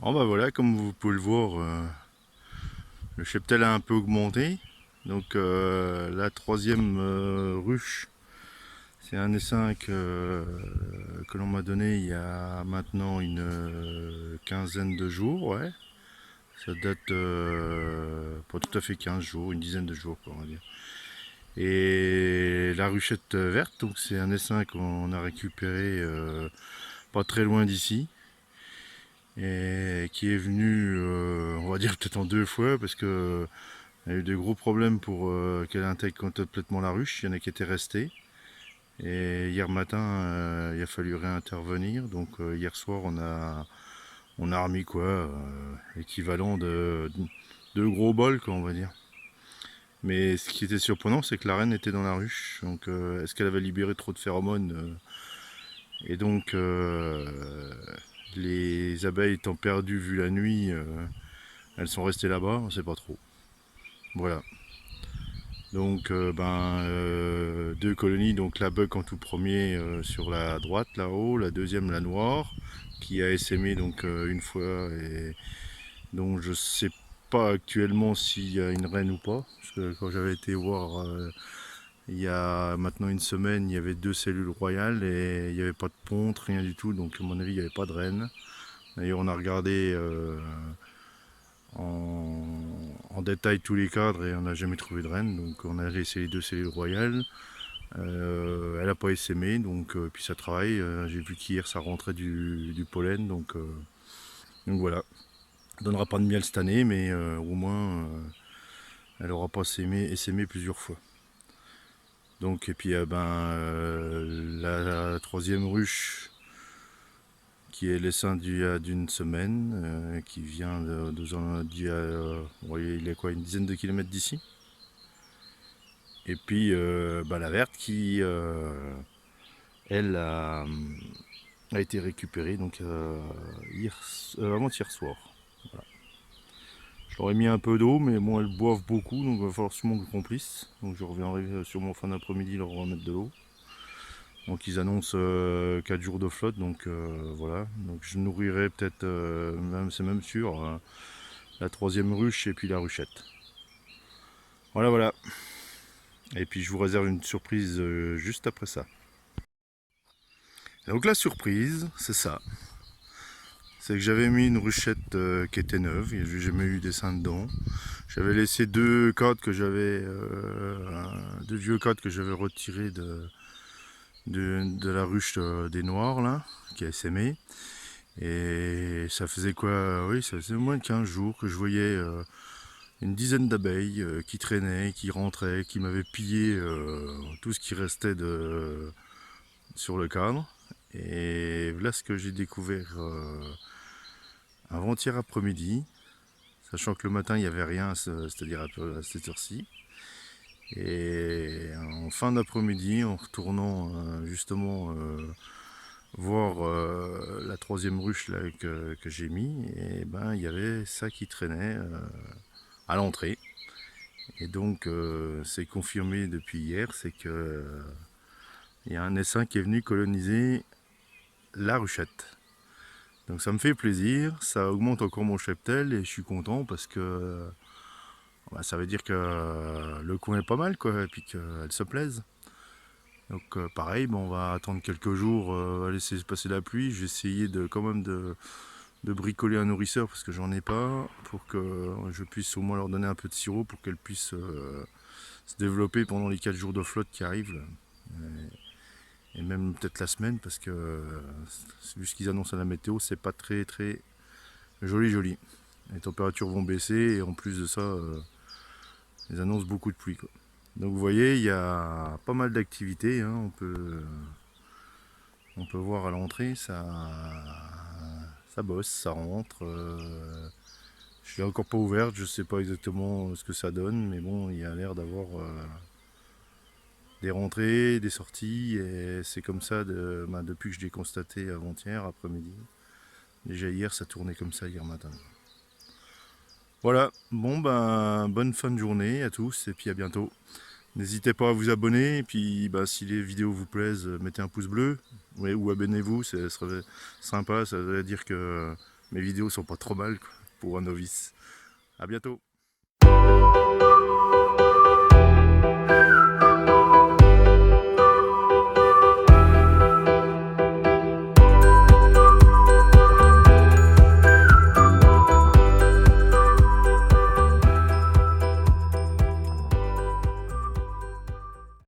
Bon bah voilà, comme vous pouvez le voir, le cheptel a un peu augmenté. Donc la troisième ruche, c'est un essaim que l'on m'a donné il y a maintenant une quinzaine de jours, ouais. Ça date pas tout à fait 15 jours, une dizaine de jours quoi, on va dire. Et la ruchette verte, donc c'est un essaim qu'on a récupéré pas très loin d'ici. Et qui est venu, on va dire peut-être en deux fois, parce que il y a eu des gros problèmes pour qu'elle intègre complètement la ruche. Il y en a qui étaient restés. Et hier matin, il a fallu réintervenir. Donc hier soir, on a remis quoi, l'équivalent de deux gros bols, quoi, on va dire. Mais ce qui était surprenant, c'est que la reine était dans la ruche. Donc est-ce qu'elle avait libéré trop de phéromones et donc les abeilles étant perdues vu la nuit, elles sont restées là-bas, on ne sait pas trop. Voilà. Donc deux colonies, donc la buck en tout premier sur la droite là-haut, la deuxième la noire, qui a essaimé donc une fois, et donc je sais pas actuellement s'il y a une reine ou pas, parce que quand j'avais été voir il y a maintenant une semaine, il y avait deux cellules royales et il n'y avait pas de ponte, rien du tout, donc à mon avis il n'y avait pas de reine. D'ailleurs on a regardé en détail tous les cadres et on n'a jamais trouvé de reine, donc on a laissé les deux cellules royales. Elle n'a pas essaimé, donc puis ça travaille. J'ai vu qu'hier ça rentrait du pollen, donc voilà. Elle donnera pas de miel cette année, mais au moins elle aura pas essaimé plusieurs fois. Donc et puis la troisième ruche qui est l'essaim d'il y a d'une semaine, qui vient il est quoi, une dizaine de kilomètres d'ici. Et puis la verte qui, elle, a été récupérée donc avant-hier soir. Voilà. Je leur ai mis un peu d'eau, mais bon, elles boivent beaucoup, donc il va falloir sûrement que je remplisse. Donc je reviendrai sur mon fin d'après-midi leur remettre de l'eau. Donc ils annoncent 4 jours de flotte, donc voilà. Donc je nourrirai peut-être, c'est même sûr, la troisième ruche et puis la ruchette. Voilà, voilà. Et puis je vous réserve une surprise juste après ça. Donc la surprise, c'est ça. C'est que j'avais mis une ruchette qui était neuve, j'ai jamais eu des seins dedans. J'avais laissé deux vieux cadres que j'avais retirés de la ruche des Noirs là, qui a essaimé. Et ça faisait quoi? Oui, ça faisait moins de 15 jours que je voyais une dizaine d'abeilles qui traînaient, qui rentraient, qui m'avaient pillé tout ce qui restait sur le cadre. Et voilà ce que j'ai découvert avant-hier après-midi, sachant que le matin il n'y avait rien, c'est-à-dire à cette heure-ci. Et en fin d'après-midi, en retournant justement voir la troisième ruche là, que j'ai mis, et ben il y avait ça qui traînait à l'entrée. Et donc c'est confirmé depuis hier, c'est que il y a un essaim qui est venu coloniser la ruchette. Donc ça me fait plaisir, ça augmente encore mon cheptel et je suis content parce que ça veut dire que le coin est pas mal quoi, et puis qu'elle se plaise. Donc pareil, on va attendre quelques jours, on va laisser passer la pluie. J'ai essayé quand même de bricoler un nourrisseur parce que j'en ai pas, pour que je puisse au moins leur donner un peu de sirop pour qu'elles puissent se développer pendant les 4 jours de flotte qui arrivent. Là. Et même peut-être la semaine parce que vu ce qu'ils annoncent à la météo, c'est pas très très joli. Les températures vont baisser et en plus de ça, ils annoncent beaucoup de pluie. Quoi. Donc vous voyez, il y a pas mal d'activités. Hein. On peut voir à l'entrée, ça bosse, ça rentre. Je l'ai encore pas ouverte, je sais pas exactement ce que ça donne, mais bon, il y a l'air d'avoir des rentrées, des sorties, et c'est comme ça depuis que je l'ai constaté avant-hier, après-midi. Déjà hier, ça tournait comme ça hier matin. Voilà, bon bonne fin de journée à tous, et puis à bientôt. N'hésitez pas à vous abonner, et puis si les vidéos vous plaisent, mettez un pouce bleu, ouais, ou abonnez-vous, ce serait sympa, ça veut dire que mes vidéos sont pas trop mal quoi, pour un novice. À bientôt.